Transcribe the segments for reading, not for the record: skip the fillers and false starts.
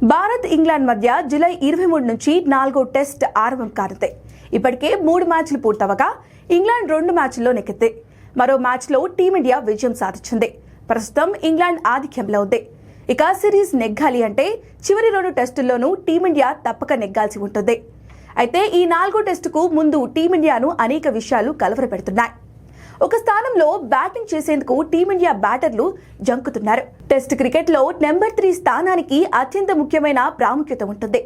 Bharat England మధ్య July 23 నుంచి 4వ టెస్ట్ ఆరంభం కానుంది. ఇప్పటికే 3 మ్యాచ్లు పూర్తవగా ఇంగ్లాండ్ 2 మ్యాచ్ల్లో నెగ్గింది. మరో మ్యాచ్లో టీమిండియా విజయం సాధించింది. ప్రస్తుతం ఇంగ్లాండ్ ఆధిక్యంలో ఉంది. ఇక సిరీస్ నెగ్గాలి అంటే చివరి 2 టెస్టుల్లోనూ టీమిండియా తప్పక నెగ్గాల్సి ఉంటుంది. అయితే ఈ 4వ టెస్టుకు ముందు టీమిండియాను అనేక విషయాలు కలవరపెడుతున్నాయి. ఒక స్థానంలో బ్యాటింగ్ చేసేందుకు టీమిండియా బ్యాటర్లు జంకుతున్నారు. టెస్ట్ క్రికెట్లో నెంబర్ 3 స్థానానికి అత్యంత ముఖ్యమైన ప్రాముఖ్యత ఉంటుంది.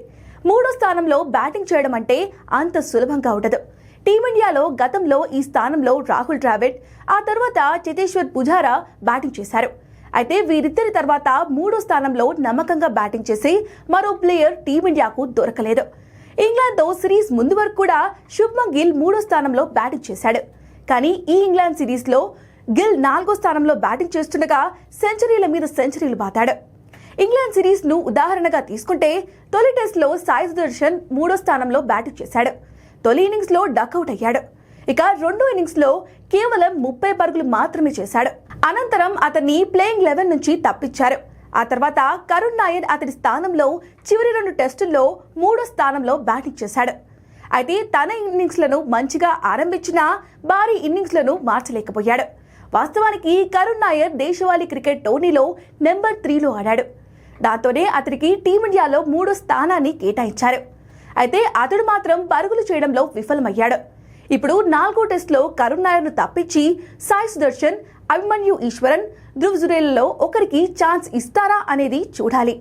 3వ స్థానంలో బ్యాటింగ్ చేయడం అంటే అంత సులభంగా ఉండదు. టీమిండియాలో గతంలో ఈ స్థానంలో రాహుల్ ద్రావిడ్, ఆ తర్వాత చేతేశ్వర్ పుజారా బ్యాటింగ్ చేశారు. అయితే వీరిద్దరి తర్వాత 3వ స్థానంలో నమ్మకంగా బ్యాటింగ్ చేసి మరో ప్లేయర్ టీమిండియాకు దొరకలేదు. ఇంగ్లాండ్తో సిరీస్ ముందు వరకు కూడా శుభ్మన్ గిల్ 3వ స్థానంలో బ్యాటింగ్ చేశాడు. కానీ ఈ ఇంగ్లాండ్ సిరీస్లో గిల్ 4వ స్థానంలో బ్యాటింగ్ చేస్తుండగా సెంచరీల మీద సెంచరీలు బాతాడు. ఇంగ్లాండ్ సిరీస్ను ఉదాహరణగా తీసుకుంటే తొలి టెస్ట్లో సాయి సుదర్శన్ 3వ స్థానంలో బ్యాటింగ్ చేశాడు. తొలి ఇన్నింగ్స్లో డకౌట్ అయ్యాడు. ఇక 2వ ఇన్నింగ్స్లో కేవలం 30 పరుగులు మాత్రమే చేశాడు. అనంతరం అతన్ని ప్లేయింగ్ 11 నుంచి తప్పించారు. ఆ తర్వాత కరుణ్ నాయర్ అతడి స్థానంలో చివరి 2 టెస్టుల్లో 3వ స్థానంలో బ్యాటింగ్ చేశాడు. అయితే తన ఇన్నింగ్స్లను మంచిగా ఆరంభించినా భారీ ఇన్నింగ్స్లను మార్చలేకపోయాడు. వాస్తవానికి కరుణ్ నాయర్ దేశవాళీ క్రికెట్ టోర్నీలో నెంబర్ 3లో ఆడాడు. దాంతోనే అతనికి టీమిండియాలో 3వ స్థానాన్ని కేటాయించారు. అయితే అతడు మాత్రం పరుగులు చేయడంలో విఫలమయ్యాడు. ఇప్పుడు 4వ టెస్టులో కరుణ్ నాయర్ను తప్పించి సాయి సుదర్శన్, అభిమన్యు ఈశ్వరన్, ధ్రువ్ జురేలలో ఒకరికి ఛాన్స్ ఇస్తారా అనేది చూడాలి.